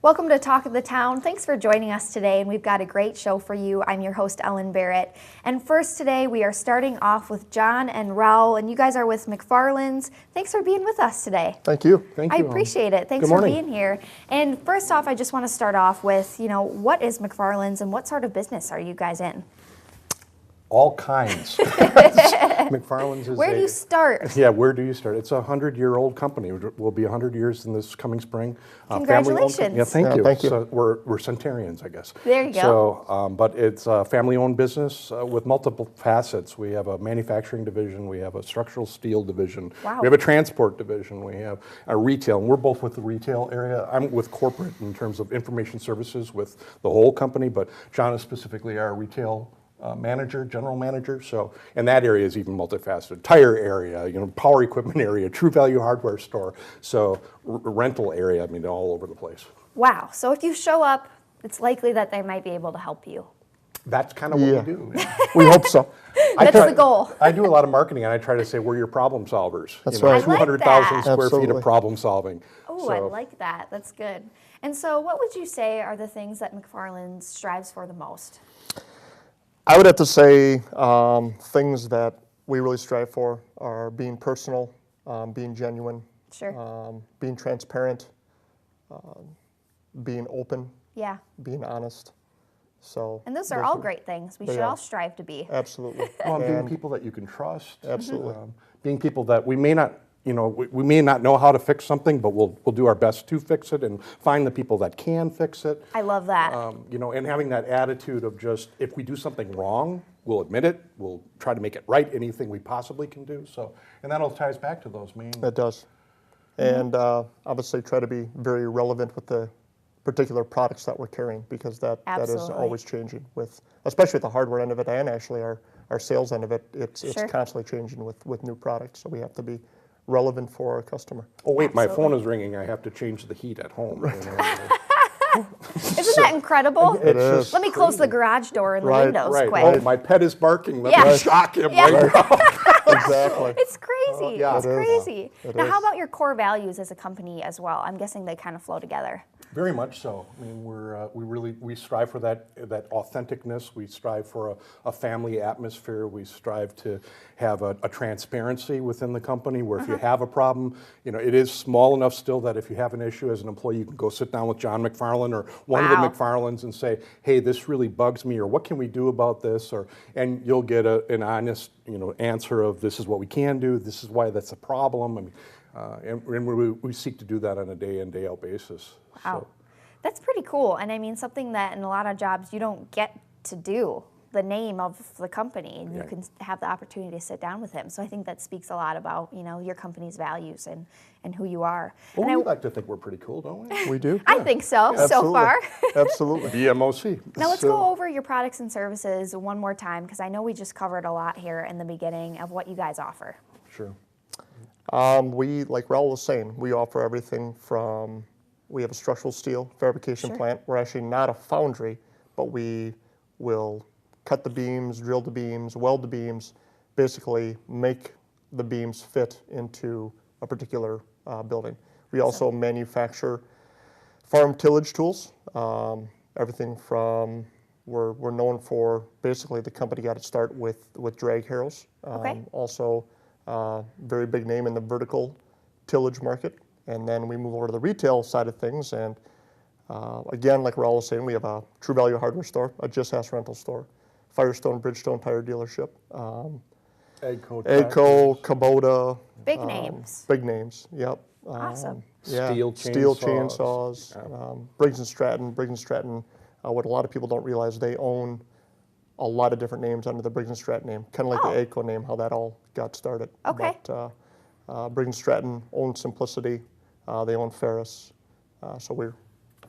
Welcome to Talk of the Town. Thanks for joining us today, and we've got a great show for you. I'm your host, Ellen Barrett. And first today, we are starting off with John and Raul, and you guys are with McFarland's. Thanks for being with us today. Thank you. Thank you. I appreciate it. Thanks for being here. And first off, I just want to start off with, what is McFarland's and what sort of business are you guys in? All kinds. McFarland's is Where do you start? Yeah, where do you start? It's a 100-year-old company. We'll be 100 years in this coming spring. Congratulations. Yeah, thank you. Thank you. So we're centenarians, I guess. There you go. So, but it's a family-owned business with multiple facets. We have a manufacturing division. We have a structural steel division. Wow. We have a transport division. We have a retail. And we're both with the retail area. I'm with corporate in terms of information services with the whole company, but John is specifically our retail manager, general manager. So, and that area is even multifaceted. Tire area, power equipment area, True Value hardware store. So, rental area, all over the place. Wow. So if you show up, it's likely that they might be able to help you. That's kind of what we do. We hope so. That's the goal. I do a lot of marketing, and I try to say we're your problem solvers. That's right. 200,000 square feet Absolutely. of problem solving. Oh, I like that. That's good. And so what would you say are the things that McFarland's strives for the most? I would have to say things that we really strive for are being personal, being genuine, Sure. being transparent, being open, Yeah. being honest. So, And those are all great things. We should all strive to be. Absolutely. Well, being And people that you can trust. Absolutely. Being people that we may not, we may not know how to fix something, but we'll do our best to fix it and find the people that can fix it. I love that. And having that attitude of just, if we do something wrong, we'll admit it, we'll try to make it right, anything we possibly can do. So, and that all ties back to those main. It does. And obviously try to be very relevant with the particular products that we're carrying, because that is Absolutely. always changing, especially with the hardware end of it, and actually our sales end of it. It's Sure. constantly changing with new products, so we have to be relevant for our customer. Oh wait, my Absolutely. phone is ringing. I have to change the heat at home. Isn't that incredible? It is. Let me close the garage door and the Right, windows Right. quick. Oh, my pet is barking. Let Yeah. me shock him Yeah. right now. Exactly. It's crazy. yeah. It's It is. crazy. It Now, how is. about your core values as a company as well? I'm guessing they kind of flow together. Very much so. We strive for that authenticness. We strive for a family atmosphere. We strive to have a transparency within the company where if you have a problem, it is small enough still that if you have an issue as an employee, you can go sit down with John McFarland or one of the Wow. McFarlands and say, hey, this really bugs me, or what can we do about this? And you'll get an honest answer of this is what we can do, this is why that's a problem. And we seek to do that on a day in, day out basis. Wow. That's pretty cool. And something that in a lot of jobs you don't get to do, the name of the company, and you can have the opportunity to sit down with him. So I think that speaks a lot about, your company's values and who you are. Well, And we like to think we're pretty cool, don't we? We do. I think so, so Absolutely. far. Absolutely. BMOC. Now let's go over your products and services one more time, because I know we just covered a lot here in the beginning of what you guys offer. Sure. We, like Raul was saying, we offer everything from, we have a structural steel fabrication Sure. plant. We're actually not a foundry, but we will cut the beams, drill the beams, weld the beams, basically make the beams fit into a particular building. We also manufacture farm tillage tools, everything from, we're known for, basically the company got its start with drag harrows. Okay. Also, very big name in the vertical tillage market. And then we move over to the retail side of things. And again, like Raul was saying, we have a True Value hardware store, a Just Ask rental store, Firestone, Bridgestone tire dealership, Agco, Kubota. Big names. Big names, yep. Awesome. Yeah, Steel steel chainsaws. chainsaws, Briggs and Stratton. Briggs and Stratton, what a lot of people don't realize, they own a lot of different names under the Briggs and Stratton name, kind of like the Agco name, how that all got started. Okay. But Briggs and Stratton owns Simplicity, they own Ferris, so we're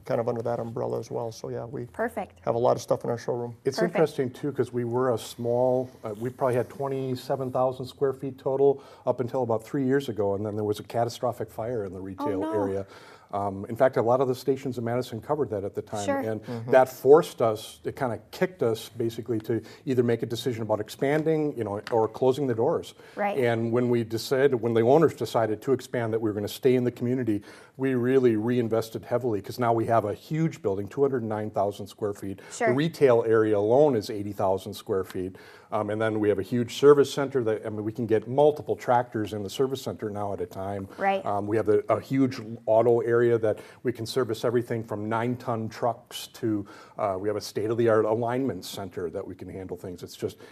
kind of under that umbrella as well. So yeah, we Perfect. have a lot of stuff in our showroom. It's Perfect. interesting too, because we were a small, we probably had 27,000 square feet total up until about 3 years ago, and then there was a catastrophic fire in the retail no. area. In fact, a lot of the stations in Madison covered that at the time. Sure. And that forced us, it kind of kicked us basically to either make a decision about expanding, or closing the doors. Right. And when the owners decided to expand, that we were going to stay in the community, we really reinvested heavily, because now we have a huge building, 209,000 square feet. Sure. The retail area alone is 80,000 square feet. And then we have a huge service center that, we can get multiple tractors in the service center now at a time. Right. We have a huge auto area that we can service everything from 9-ton trucks to, we have a state-of-the-art alignment center that we can handle things.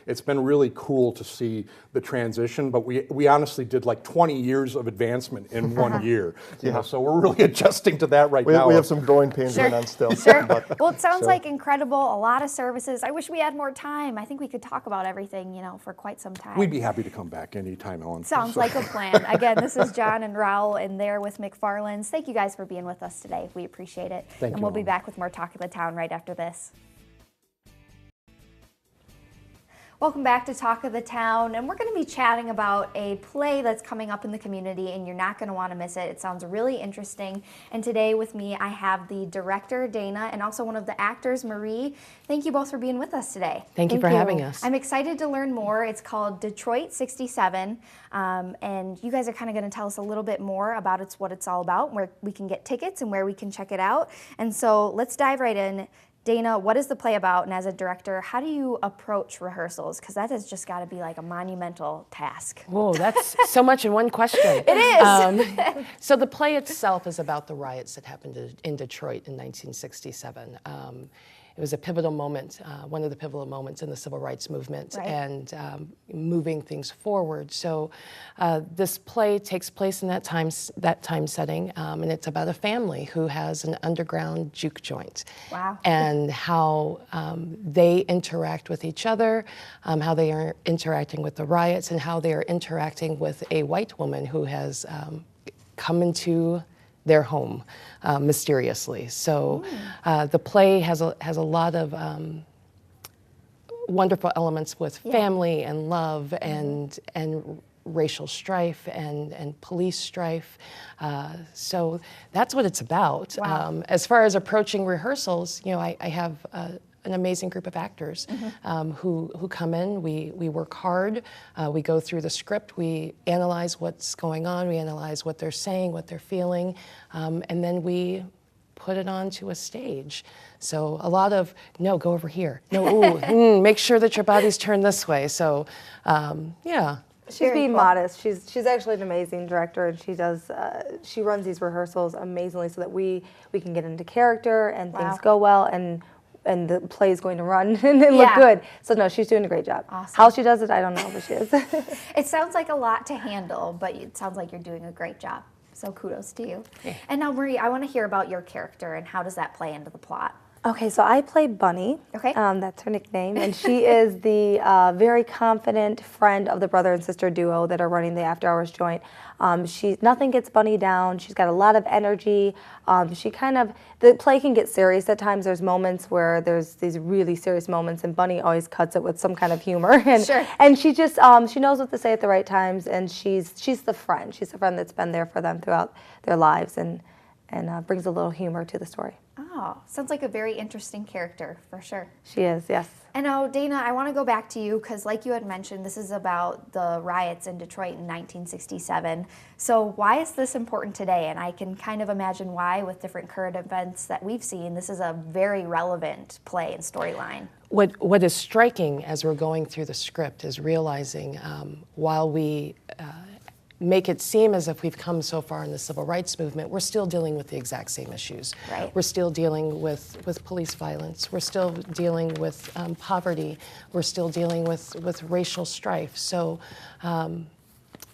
It's been really cool to see the transition, but we honestly did like 20 years of advancement in 1 year. So we're really adjusting to that right now. We have some growing pains going on still. Sure. Well, it sounds like incredible, a lot of services. I wish we had more time. I think we could talk about everything, for quite some time. We'd be happy to come back anytime, Ellen. Sounds like a plan. Again, this is John and Raul, and they're with McFarland's. Thank you guys for being with us today. We appreciate it. Thank you, And we'll be Ellen. back with more Talk of the Town right after this. Welcome back to Talk of the Town, and we're going to be chatting about a play that's coming up in the community, and you're not going to want to miss it. It sounds really interesting. And today with me, I have the director, Dana, and also one of the actors, Marie. Thank you both for being with us today. Thank you for having us. I'm excited to learn more. It's called Detroit 67, and you guys are kind of going to tell us a little bit more about what it's all about, where we can get tickets and where we can check it out. And so let's dive right in. Dana, what is the play about? And as a director, how do you approach rehearsals? Because that has just got to be like a monumental task. Whoa, that's so much in one question. It is. So the play itself is about the riots that happened in Detroit in 1967. It was a pivotal moment, one of the pivotal moments in the civil rights movement, Right. and moving things forward. So this play takes place in that time setting, and it's about a family who has an underground juke joint. Wow. And how they interact with each other, how they are interacting with the riots, and how they are interacting with a white woman who has come into their home mysteriously. So the play has a lot of wonderful elements with family and love and racial strife and police strife. So that's what it's about. Wow. As far as approaching rehearsals, I have an amazing group of actors who come in. We work hard. We go through the script. We analyze what's going on. We analyze what they're saying, what they're feeling, and then we put it onto a stage. So a lot of, no, go over here. No, ooh, make sure that your body's turned this way. So, yeah. She's Very being cool. modest. She's actually an amazing director, and she runs these rehearsals amazingly so that we can get into character and Wow. things go well, and the play is going to run and look Yeah. good. So no, she's doing a great job. Awesome. How she does it, I don't know, but she is. It sounds like a lot to handle, but it sounds like you're doing a great job. So kudos to you. And now, Marie, I want to hear about your character and how does that play into the plot? Okay, so I play Bunny. Okay. That's her nickname, and she is the very confident friend of the brother and sister duo that are running the after hours joint. Nothing gets Bunny down. She's got a lot of energy. The play can get serious at times. There's moments where there's these really serious moments, and Bunny always cuts it with some kind of humor. And, Sure. And she just she knows what to say at the right times, and she's the friend. She's the friend that's been there for them throughout their lives, and brings a little humor to the story. Oh, sounds like a very interesting character, for sure. She is, yes. And now, Dana, I want to go back to you because, like you had mentioned, this is about the riots in Detroit in 1967. So why is this important today? And I can kind of imagine why, with different current events that we've seen, this is a very relevant play and storyline. What is striking as we're going through the script is realizing while we make it seem as if we've come so far in the civil rights movement, we're still dealing with the exact same issues. Right. We're still dealing with police violence. We're still dealing with poverty. We're still dealing with racial strife. So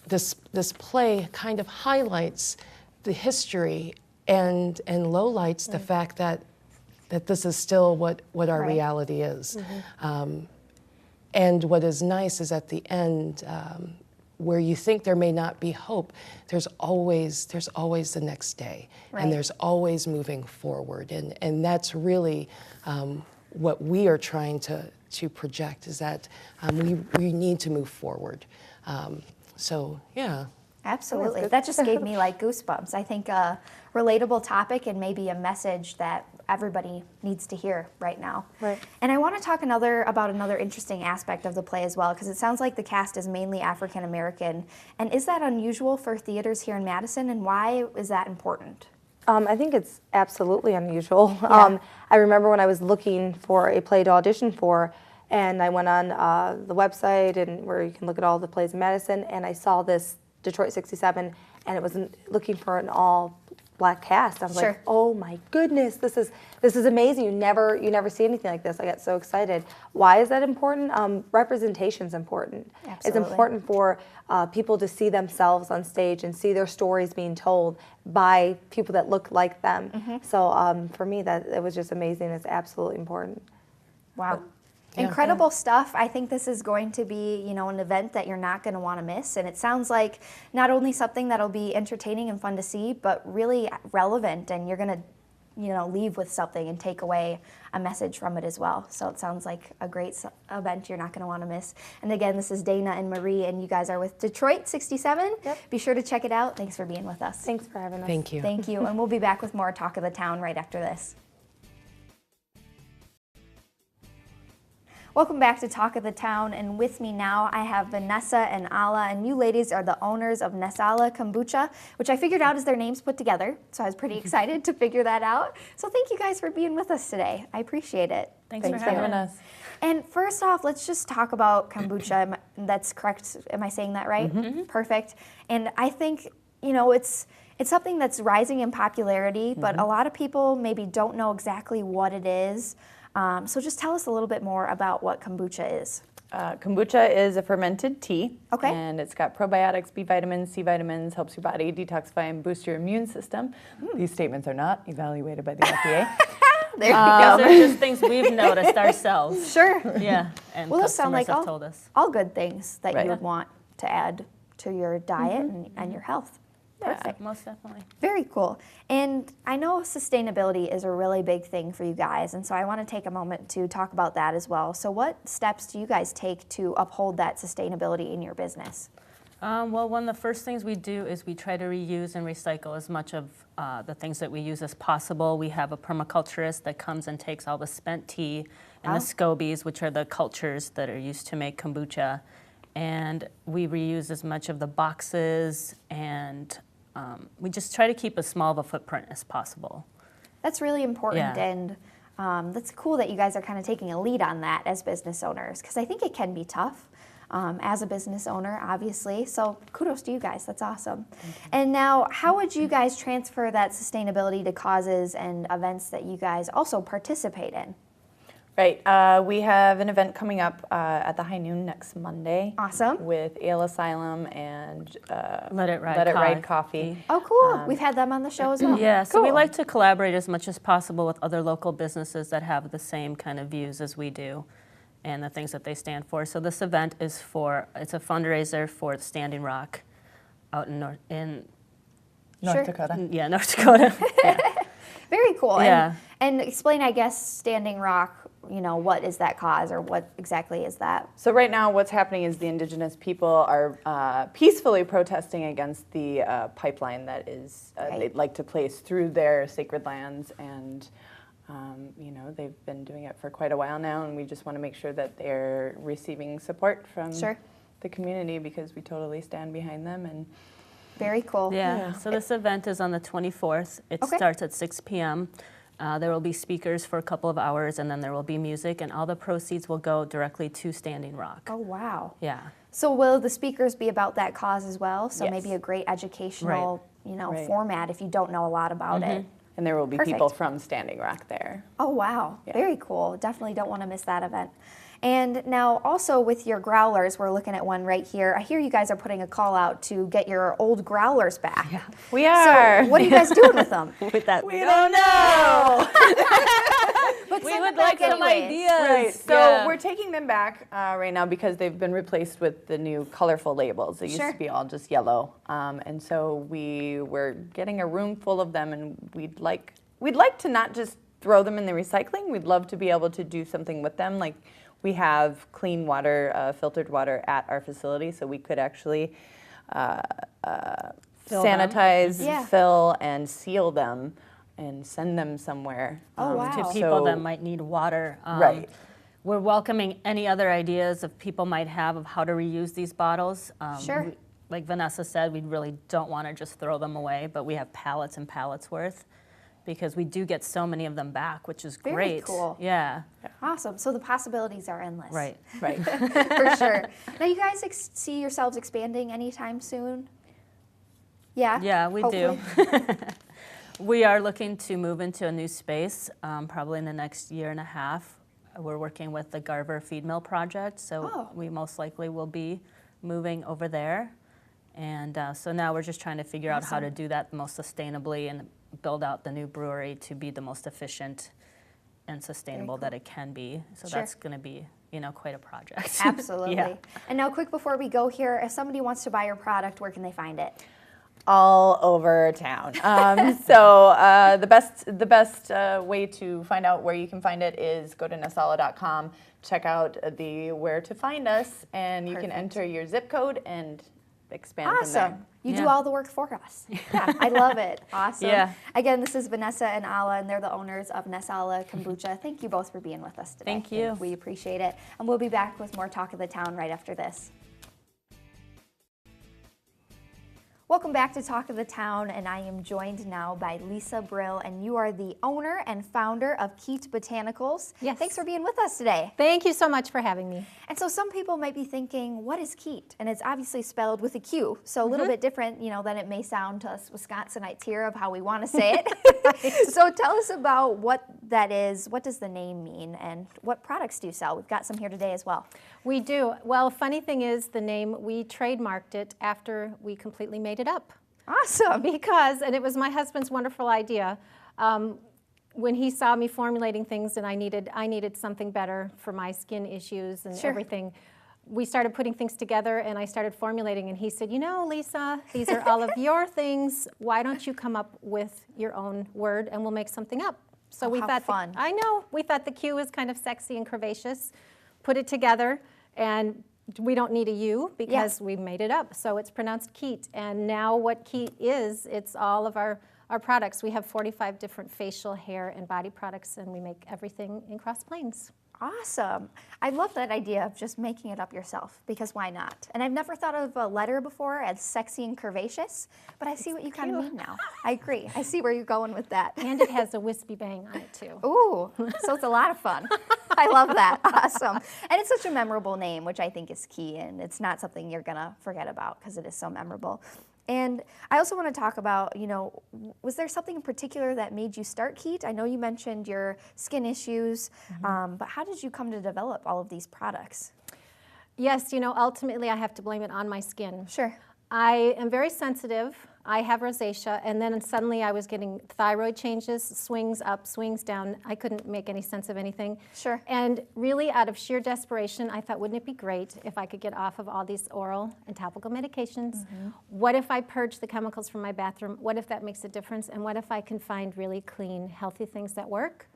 this play kind of highlights the history and lowlights the fact that this is still what our Right. reality is. And what is nice is at the end, where you think there may not be hope, there's always the next day, Right. and there's always moving forward, and that's really what we are trying to project, is that we need to move forward. So yeah. Absolutely. That just gave me like goosebumps. I think a relatable topic and maybe a message that everybody needs to hear right now. Right. And I want to talk about another interesting aspect of the play as well, because it sounds like the cast is mainly African American. And is that unusual for theaters here in Madison, and why is that important? I think it's absolutely unusual. Yeah. I remember when I was looking for a play to audition for, and I went on the website and where you can look at all the plays in Madison, and I saw this Detroit 67, and it was looking for an all-black cast. I was Sure. like, oh my goodness, this is amazing. You never see anything like this. I got so excited. Why is that important? Representation's important. Absolutely. It's important for people to see themselves on stage and see their stories being told by people that look like them. So for me, that it was just amazing. It's absolutely important. Wow. Yeah. Incredible stuff. I think this is going to be, an event that you're not going to want to miss. And it sounds like not only something that'll be entertaining and fun to see, but really relevant. And you're going to, leave with something and take away a message from it as well. So it sounds like a great event you're not going to want to miss. And again, this is Dana and Marie, and you guys are with Detroit 67. Yep. Be sure to check it out. Thanks for being with us. Thanks for having us. Thank you. Thank you. And we'll be back with more Talk of the Town right after this. Welcome back to Talk of the Town, and with me now I have Vanessa and Ala, and you ladies are the owners of Nesala Kombucha, which I figured out is their names put together, so I was pretty excited to figure that out. So thank you guys for being with us today. I appreciate it. Thanks for having us. And first off, let's just talk about kombucha. That's correct. Am I saying that right? Mm-hmm. Perfect. And I think, it's something that's rising in popularity, but a lot of people maybe don't know exactly what it is. So just tell us a little bit more about what kombucha is. Kombucha is a fermented tea. Okay. And it's got probiotics, B vitamins, C vitamins, helps your body detoxify and boost your immune system. These statements are not evaluated by the FDA. There you Those go. are just things we've noticed ourselves. Sure. Yeah, and Well, those sound customers like have told us. all good things that Right. you would want to add to your diet and your health. Perfect. Most definitely. Very cool. And I know sustainability is a really big thing for you guys, and so I want to take a moment to talk about that as well. So what steps do you guys take to uphold that sustainability in your business? Well, one of the first things we do is we try to reuse and recycle as much of the things that we use as possible. We have a permaculturist that comes and takes all the spent tea and the scobies, which are the cultures that are used to make kombucha, and we reuse as much of the boxes, and we just try to keep as small of a footprint as possible. That's really important, Yeah. and that's cool that you guys are kind of taking a lead on that as business owners, because I think it can be tough as a business owner, obviously. So kudos to you guys. That's awesome. And now, how would you guys transfer that sustainability to causes and events that you guys also participate in? Right. We have an event coming up at the High Noon next Monday. Awesome. With Ale Asylum and Let It Ride Coffee. Oh, cool. We've had them on the show as well. Yeah, so we Cool. like to collaborate as much as possible with other local businesses that have the same kind of views as we do and the things that they stand for. So this event is it's a fundraiser for Standing Rock out in Sure. North Dakota. Yeah, North Dakota. Yeah. Very cool. Yeah. And explain, I guess, Standing Rock, what is that cause, or what exactly is that? So right now what's happening is the indigenous people are peacefully protesting against the pipeline that is Right. they'd like to place through their sacred lands, and they've been doing it for quite a while now, and we just want to make sure that they're receiving support from Sure. the community, because we totally stand behind them. And Very cool. Yeah, so this event is on the 24th. It Okay. starts at 6 p.m. There will be speakers for a couple of hours, and then there will be music, and all the proceeds will go directly to Standing Rock. Oh, wow. Yeah. So will the speakers be about that cause as well? So Yes. maybe a great educational, Right. format if you don't know a lot about it. and there will be Perfect. people from Standing Rock there. Oh, wow. Yeah. Very cool. Definitely don't want to miss that event. And now also with your growlers, we're looking at one right here. I hear you guys are putting a call out to get your old growlers back. Yeah. We are. So what are you guys doing with them? With that, We don't know. But we send would them back like some anyways. ideas. Right. So Yeah. we're taking them back right now because they've been replaced with the new colorful labels. They used Sure. to be all just yellow, and so we were getting a room full of them, and we'd like to not just throw them in the recycling. We'd love to be able to do something with them. Like, we have clean water, filtered water at our facility, so we could actually Fill them. sanitize, Yeah. fill, and seal them and send them somewhere. Oh, wow. To people that So- might need water. Right. We're welcoming any other ideas of people might have of how to reuse these bottles. Sure. Like Vanessa said, we really don't want to just throw them away, but we have pallets and pallets worth because we do get so many of them back, which is Very great. cool. Yeah, Awesome. So the possibilities are endless. right. Right. For sure. Now, you guys see yourselves expanding anytime soon? Yeah? Yeah, we do. Hopefully? We are looking to move into a new space probably in the next year and a half. We're working with the Garver Feed Mill project, so Oh. we most likely will be moving over there. And so now we're just trying to figure out how to do that most sustainably and build out the new brewery to be the most efficient and sustainable that it can be. So Sure. that's going to be, quite a project. Absolutely. Yeah. And now, quick before we go here, if somebody wants to buy your product, where can they find it? All over town. So the best way to find out where you can find it is go to nasala.com, check out the where to find us, and you can enter your zip code and expand from Awesome. there. You do Yeah. all the work for us. Yeah, I love it. Awesome. Yeah. Again, this is Vanessa and Ala, and they're the owners of Nasala Kombucha. Thank you both for being with us today. Thank you. We appreciate it. And we'll be back with more Talk of the Town right after this. Welcome back to Talk of the Town, and I am joined now by Lisa Brill, and you are the owner and founder of Keat Botanicals. Yes. Thanks for being with us today. Thank you so much for having me. And so some people might be thinking, what is Keat? And it's obviously spelled with a Q, so a little bit different, than it may sound to us Wisconsinites here of how we want to say it. So tell us about what that is, what does the name mean, and what products do you sell? We've got some here today as well. We do. Well, funny thing is, the name, we trademarked it after we completely made it up. Awesome. Because, and it was my husband's wonderful idea, when he saw me formulating things and I needed something better for my skin issues and Sure. everything, we started putting things together and I started formulating, and he said, Lisa, these are all of your things. Why don't you come up with your own word and we'll make something up? So we how thought, fun. I know, we thought the Q was kind of sexy and curvaceous. Put it together, and we don't need a U because we made it up. So it's pronounced Keat. And now what Keat is, it's all of our products. We have 45 different facial, hair, and body products, and we make everything in Cross Plains. Awesome. I love that idea of just making it up yourself, because why not? And I've never thought of a letter before as sexy and curvaceous, but I see what you kind of mean now. I agree. I see where you're going with that. And it has a wispy bang on it, too. Ooh, so it's a lot of fun. I love that. Awesome. And it's such a memorable name, which I think is key, and it's not something you're going to forget about because it is so memorable. And I also want to talk about, was there something in particular that made you start Keat? I know you mentioned your skin issues, but how did you come to develop all of these products? Yes, ultimately I have to blame it on my skin. Sure. I am very sensitive. I have rosacea, and then suddenly I was getting thyroid changes, swings up, swings down. I couldn't make any sense of anything. Sure. And really, out of sheer desperation, I thought, wouldn't it be great if I could get off of all these oral and topical medications? What if I purge the chemicals from my bathroom? What if that makes a difference? And what if I can find really clean, healthy things that work?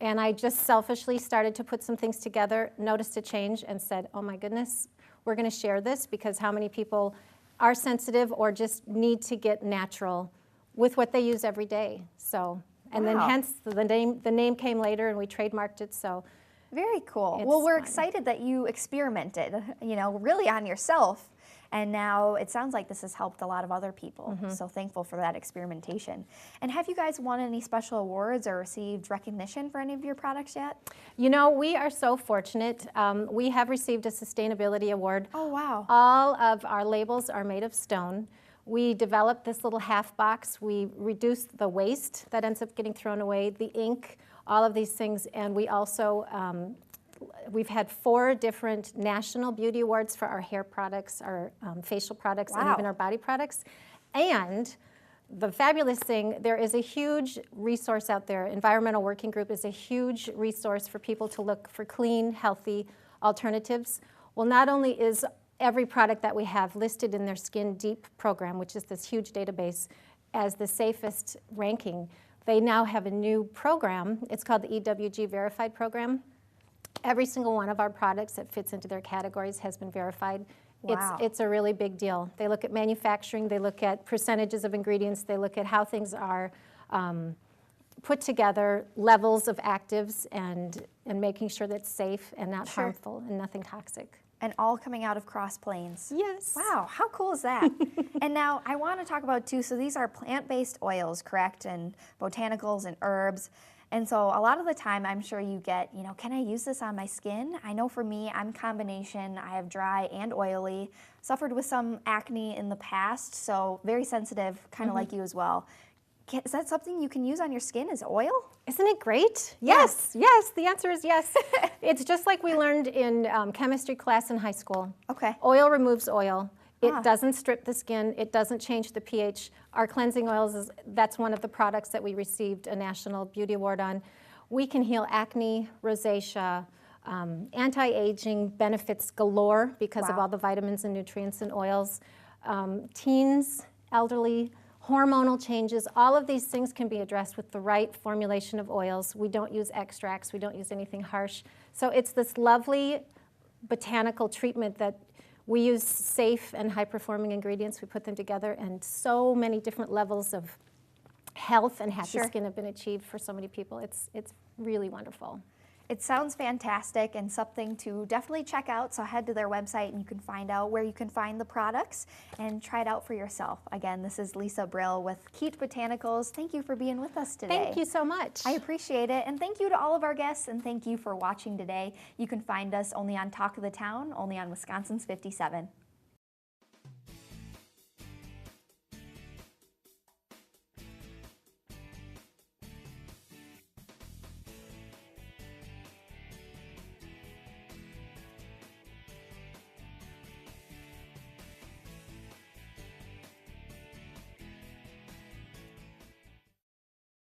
And I just selfishly started to put some things together, noticed a change, and said, oh my goodness, we're going to share this, because how many people are sensitive or just need to get natural with what they use every day. So, and then Wow. hence the name came later, and we trademarked it. So Very cool. It's Well, we're fun. excited that you experimented, really on yourself. And now it sounds like this has helped a lot of other people. So thankful for that experimentation. And have you guys won any special awards or received recognition for any of your products yet? we are so fortunate. We have received a sustainability award. Oh, wow. All of our labels are made of stone. We developed this little half box. We reduced the waste that ends up getting thrown away, the ink, all of these things. And we also, we've had 4 different national beauty awards for our hair products, our facial products, and Wow. even our body products. And the fabulous thing, there is a huge resource out there. Environmental Working Group is a huge resource for people to look for clean, healthy alternatives. Well, not only is every product that we have listed in their Skin Deep program, which is this huge database, as the safest ranking, they now have a new program. It's called the EWG Verified Program. Every single one of our products that fits into their categories has been verified, Wow. It's a really big deal. They look at manufacturing, they look at percentages of ingredients, they look at how things are put together, levels of actives, and making sure that it's safe and not harmful and nothing toxic. And all coming out of Cross Plains. Yes. Wow, how cool is that? And now I want to talk about too, so these are plant-based oils, correct? And botanicals and herbs. And so a lot of the time I'm sure you get, you know, can I use this on my skin? I know for me, I'm combination. I have dry and oily, suffered with some acne in the past, so very sensitive, kind of like you as well. Is that something you can use on your skin as oil? Isn't it great? Yes, yes, the answer is yes. It's just like we learned in chemistry class in high school. Okay. Oil removes oil. It doesn't strip the skin. It doesn't change the pH. Our cleansing oils, that's one of the products that we received a National Beauty Award on. We can heal acne, rosacea, anti-aging benefits galore because of all the vitamins and nutrients in oils. Teens, elderly, hormonal changes, all of these things can be addressed with the right formulation of oils. We don't use extracts, we don't use anything harsh. So it's this lovely botanical treatment that we use safe and high-performing ingredients. We put them together, and so many different levels of health and happy skin have been achieved for so many people. It's really wonderful. It sounds fantastic and something to definitely check out. So head to their website and you can find out where you can find the products and try it out for yourself. Again, this is Lisa Brill with Keat Botanicals. Thank you for being with us today. Thank you so much. I appreciate it. And thank you to all of our guests, and thank you for watching today. You can find us only on Talk of the Town, only on Wisconsin's 57.